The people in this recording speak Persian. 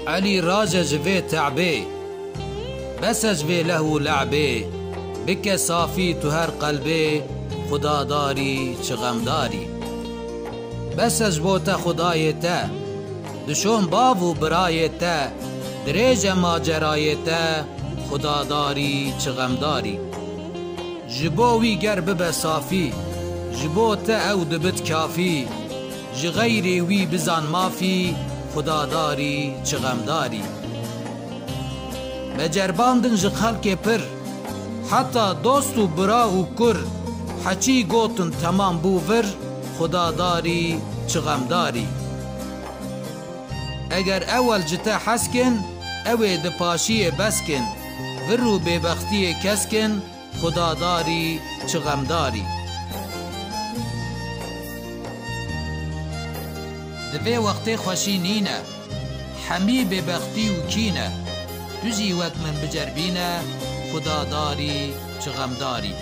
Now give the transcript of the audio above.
علي راجع جوي تعبي بس جوي له لعبي بك صافي تهر قلبي خدا داري چغم داري بس جبوتا خدايتا دشون باو برايتا دريج ماجرايتا خدا داري چغم داري جبوي قرب بصافي جبوتا او دبت كافي جغيري وي بزان مافي خدا داري چغم داري مجرباندن جي خلق پر حتى دوستو براو كر حچي گوتن تمام بوور خدا داري چغم داري اگر اول جتا حسكن اوه ده پاشی بسکن ورو ببختی کسکن خدا داری چغم داری دوی وقتی خوشی نینه حمی ببختی و کینه دوزی وقت من بجربینه خدا داری چغم داری